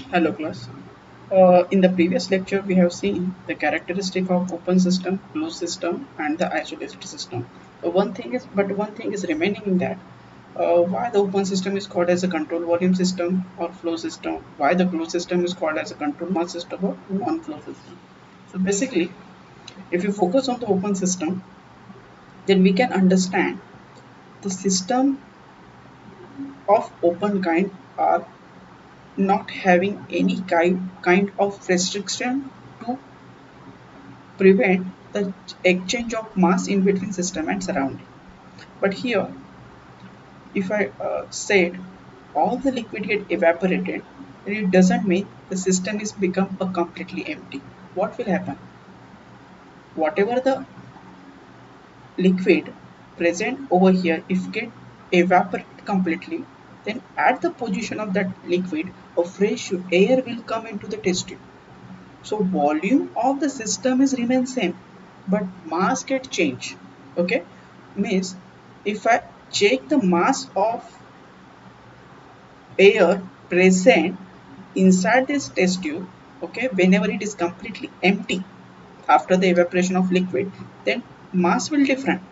Hello class. In the previous lecture, we have seen the characteristic of open system, closed system, and the isolated system. One thing is remaining in that. Why the open system is called as a control volume system or flow system? Why the closed system is called as a control mass system or non-flow system? So basically, if you focus on the open system, then we can understand the system of open kind are not having any kind of restriction to prevent the exchange of mass in between system and surrounding. But here, if I said all the liquid get evaporated, then it doesn't mean the system is become a completely empty. What will happen? Whatever the liquid present over here, if get evaporate completely, then at the position of that liquid, a fresh air will come into the test tube. So volume of the system is remain same, but mass get change. Okay, means if I check the mass of air present inside this test tube, okay, whenever it is completely empty after the evaporation of liquid, then mass will different,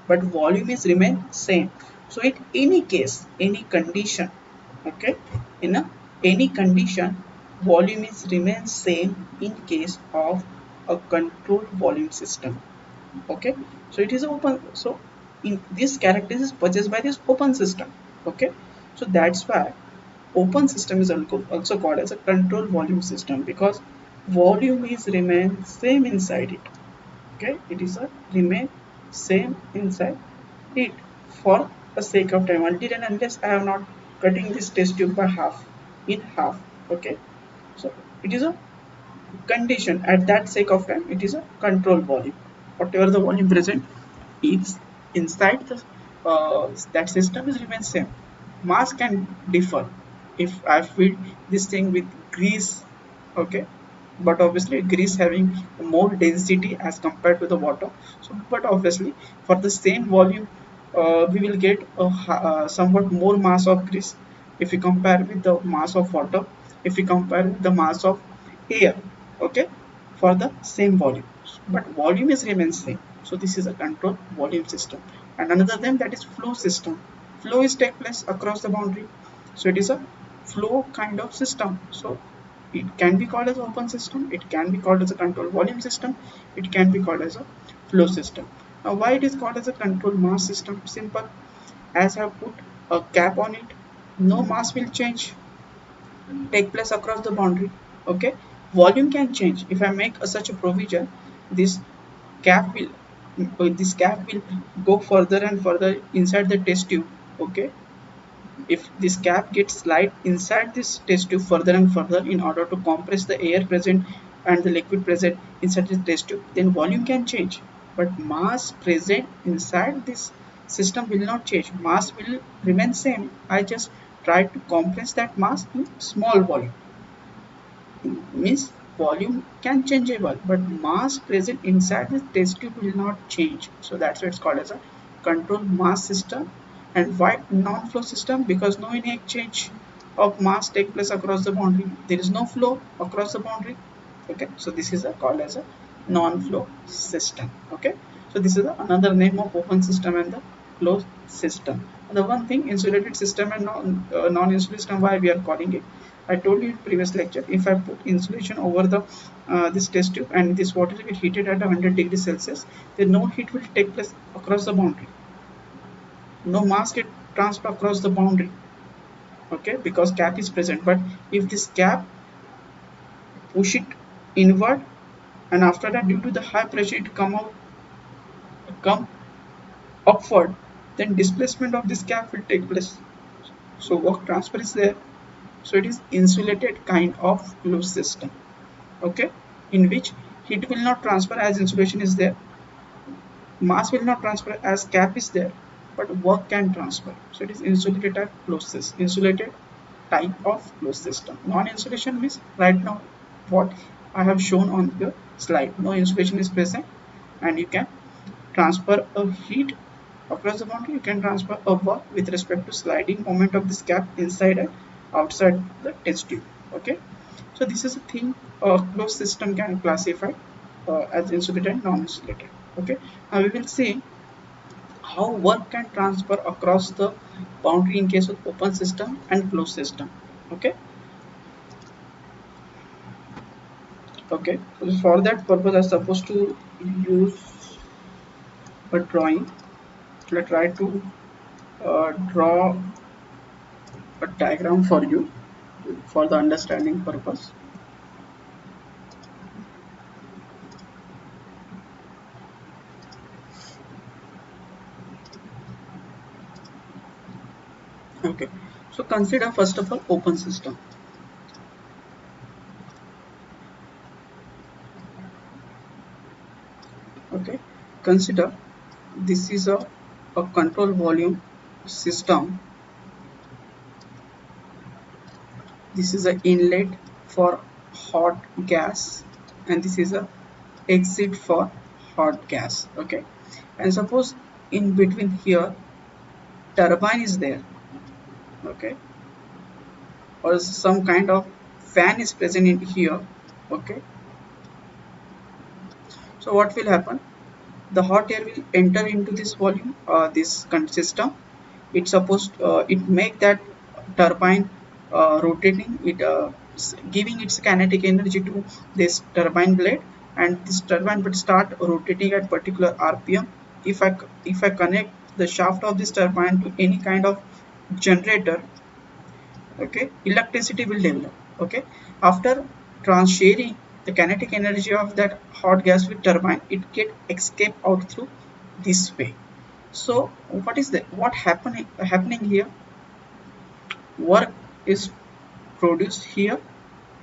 but volume is remain same. So in any case, any condition, okay, in any condition, volume is remain same in case of a controlled volume system. Okay, so it is open. So in this character is purchased by this open system. Okay, so that's why open system is also called as a control volume system, because volume is remain same inside it. Okay, it is a remain same inside it for a sake of time, until and unless I am not cutting this test tube by half in half. Okay, so it is a condition at that sake of time, it is a control volume. Whatever the volume present is inside the that system is remain same. Mass can differ if I feed this thing with grease. Okay, but obviously grease having more density as compared to the water. So but obviously for the same volume, we will get a somewhat more mass of grease if we compare with the mass of water, if we compare with the mass of air. Okay, for the same volume, but volume is remains same. So this is a control volume system. And another thing, that is flow system. Flow is take place across the boundary, so it is a flow kind of system. So it can be called as open system, it can be called as a control volume system, it can be called as a flow system. Now why it is called as a control mass system? Simple, as I have put a cap on it, no mass will change take place across the boundary. Okay, volume can change. If I make such a provision, this cap will go further and further inside the test tube. Okay, if this cap gets slide inside this test tube further and further in order to compress the air present and the liquid present inside the test tube, then volume can change, but mass present inside this system will not change. Mass will remain same. I just try to compress that mass in small volume. Means volume can changeable, but mass present inside the test tube will not change. So that's why it's called as a controlled mass system. And why non-flow system? Because no any exchange of mass take place across the boundary. There is no flow across the boundary. Okay, so this is called as a non-flow system. Okay, so this is another name of open system and the closed system. And the one thing, insulated system and non-insulated system, why we are calling it, I told you in previous lecture, if I put insulation over the this test tube and this water will heated at 100 degrees Celsius, then no heat will take place across the boundary. No mass get transfer across the boundary. Okay, because cap is present. But if this cap push it inward, and after that due to the high pressure it come upward, then displacement of this cap will take place. So work transfer is there. So it is insulated kind of closed system. Okay, in which heat will not transfer as insulation is there, mass will not transfer as cap is there, but work can transfer. So it is insulated type closed system. Insulated type of closed system. Non-insulation means right now what I have shown on the slide. No insulation is present, and you can transfer a heat across the boundary. You can transfer a work with respect to sliding moment of this cap inside and outside the test tube. Okay, so this is a thing closed system can classify as insulated and non-insulated. Okay, now we will see how work can transfer across the boundary in case of open system and closed system. Okay, okay, so for that purpose I'm supposed to use a drawing. Let's try to draw a diagram for you for the understanding purpose. Okay, so consider first of all open system. Okay, consider this is a control volume system. This is an inlet for hot gas and this is a exit for hot gas. Okay, and suppose in between here turbine is there. Okay, or some kind of fan is present in here. Okay, so what will happen, the hot air will enter into this volume, this system. It's supposed it make that turbine rotating, it giving its kinetic energy to this turbine blade, and this turbine will start rotating at particular rpm. If I connect the shaft of this turbine to any kind of generator, okay, electricity will develop. Okay, after transferring the kinetic energy of that hot gas with turbine, it get escape out through this way. So what is that, what happening here, work is produced here.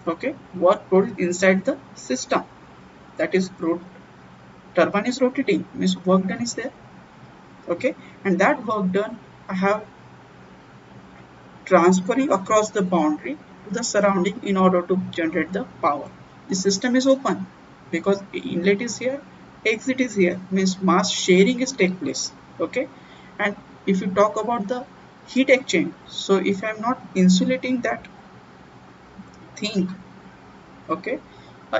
Okay, work produced inside the system, that is turbine is rotating, means work done is there. Okay, and that work done I have transferring across the boundary to the surrounding in order to generate the power. The system is open because inlet is here, exit is here, means mass sharing is take place. Okay, and if you talk about the heat exchange, so if I am not insulating that thing, okay,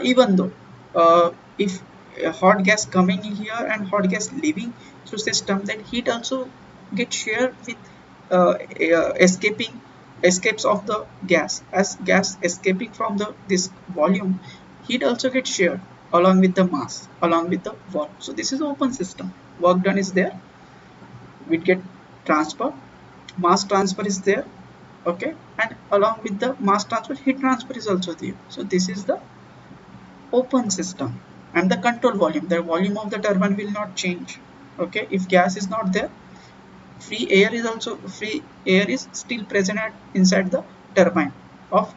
even though if hot gas coming in here and hot gas leaving through system, then heat also get shared with escapes of the gas, as gas escaping from the this volume, heat also gets shared along with the mass, along with the work. So this is open system, work done is there, we get transfer, mass transfer is there. Okay, and along with the mass transfer, heat transfer is also there. So this is the open system. And the control volume, the volume of the turbine will not change. Okay, if gas is not there, free air is still present at inside the turbine of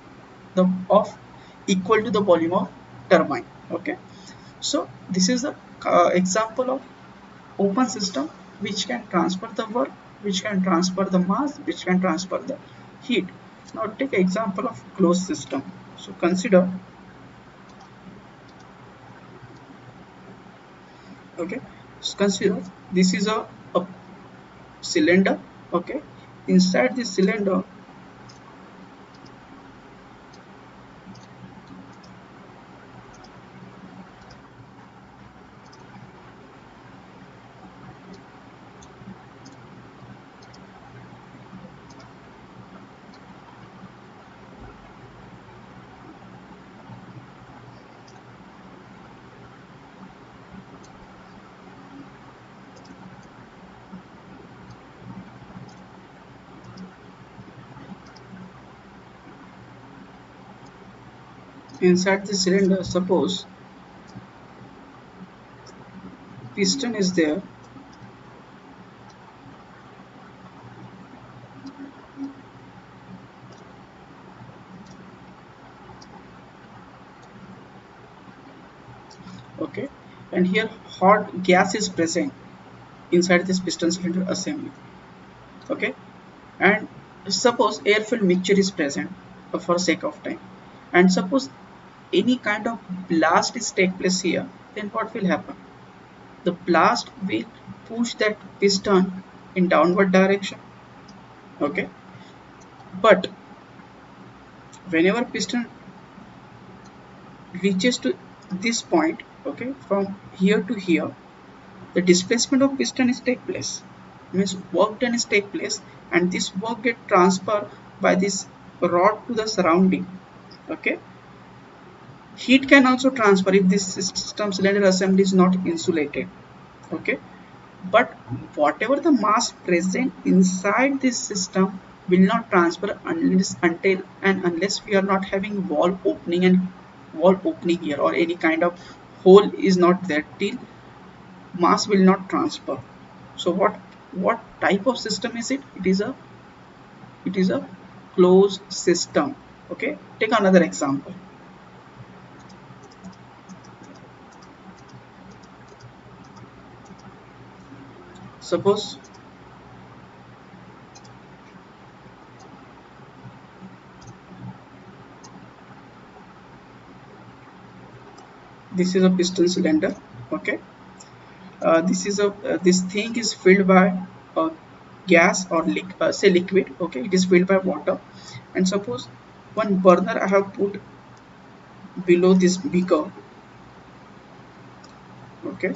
the of equal to the volume of turbine. Okay, so this is the example of open system which can transfer the work, which can transfer the mass, which can transfer the heat. Now take example of closed system. So consider, okay, so consider this is a cylinder. Okay, inside this cylinder, inside the cylinder, suppose piston is there. Okay, and here hot gas is present inside this piston cylinder assembly. Okay, and suppose air filled mixture is present, for sake of time, and suppose any kind of blast is take place here, then what will happen, the blast will push that piston in downward direction. Okay, but whenever piston reaches to this point, okay, from here to here, the displacement of piston is take place, means work done is take place, and this work get transferred by this rod to the surrounding. Okay, heat can also transfer if this system cylinder assembly is not insulated. Okay, but whatever the mass present inside this system will not transfer unless until and unless we are not having wall opening here, or any kind of hole is not there, till mass will not transfer. So what type of system is it? It is a closed system. Okay, take another example. Suppose this is a piston cylinder. Okay, this thing is filled by gas or say liquid. Okay, it is filled by water, and suppose one burner I have put below this beaker. Okay,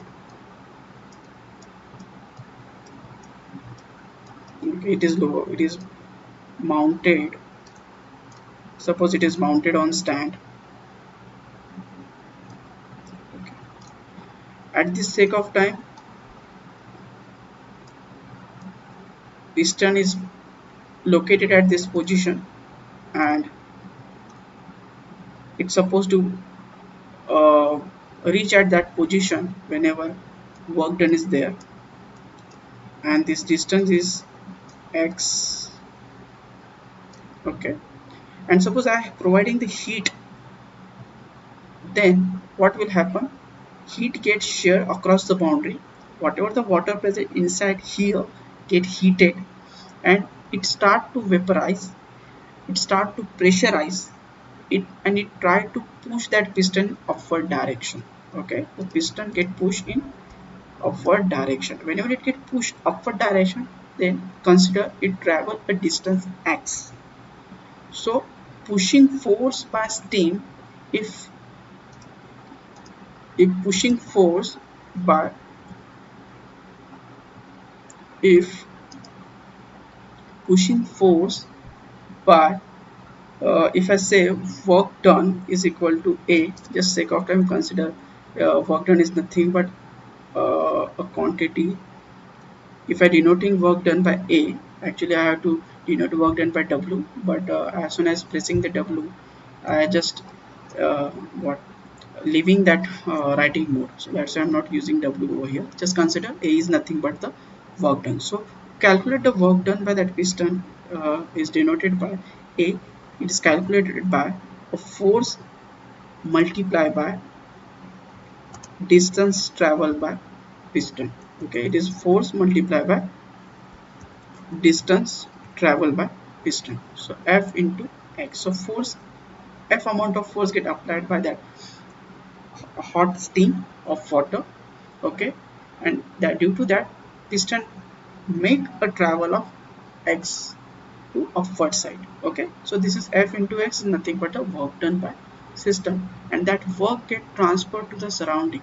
it is low, it is mounted, suppose it is mounted on stand. Okay. At this sake of time, piston is located at this position, and it's supposed to uh, reach at that position whenever work done is there, and this distance is x. Okay, and suppose I am providing the heat, then what will happen? Heat gets shared across the boundary. Whatever the water present inside here get heated, and it start to vaporize, it start to pressurize it, and it try to push that piston upward direction. Okay, the piston get pushed in upward direction. Whenever it get pushed upward direction, then consider it travel a distance x. So pushing force by steam, if pushing force by if pushing force by if I say work done is equal to A, just sake of time consider work done is nothing but a quantity. If I denoting work done by A, actually I have to denote work done by W, but as soon as pressing the W, I just what leaving that writing mode, so that's why I'm not using W over here. Just consider A is nothing but the work done. So calculate the work done by that piston is denoted by A. It is calculated by a force multiplied by distance traveled by piston. Okay, it is force multiplied by distance traveled by piston. So F into X. So force, F amount of force get applied by that hot steam of water. Okay, and that due to that piston make a travel of X to upward side. Okay, so this is F into X is nothing but a work done by system, and that work get transferred to the surrounding.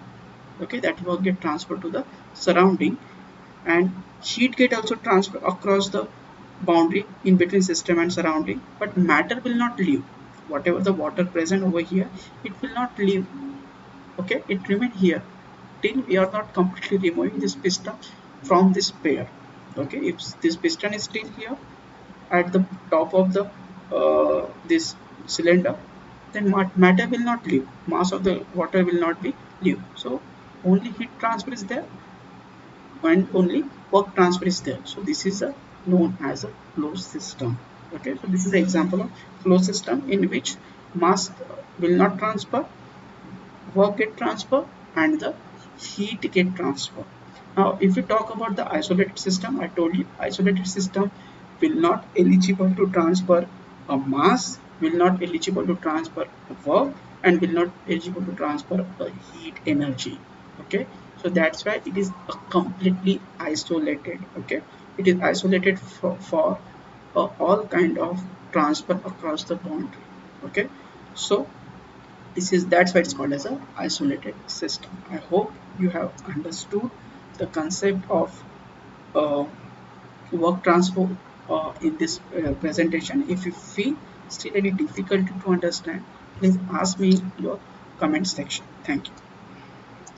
Okay, that work get transferred to the surrounding, and heat get also transferred across the boundary in between system and surrounding, but matter will not leave. Whatever the water present over here, it will not leave. Okay, it remain here till we are not completely removing this piston from this pair. Okay, if this piston is still here at the top of the this cylinder, then matter will not leave, mass of the water will not be leave, so only heat transfer is there and only work transfer is there. So this is a known as a closed system. Okay, so this is an example of closed system in which mass will not transfer, work get transfer, and the heat get transfer. Now if we talk about the isolated system, I told you isolated system will not eligible to transfer a mass, will not eligible to transfer work, and will not eligible to transfer a heat energy. Okay, so that's why it is a completely isolated. Okay, it is isolated for all kind of transfer across the boundary. Okay, so that's why it's called as a isolated system. I hope you have understood the concept of uh, work transfer in this presentation. If you feel still any difficulty to understand, please ask me in your comment section. Thank you.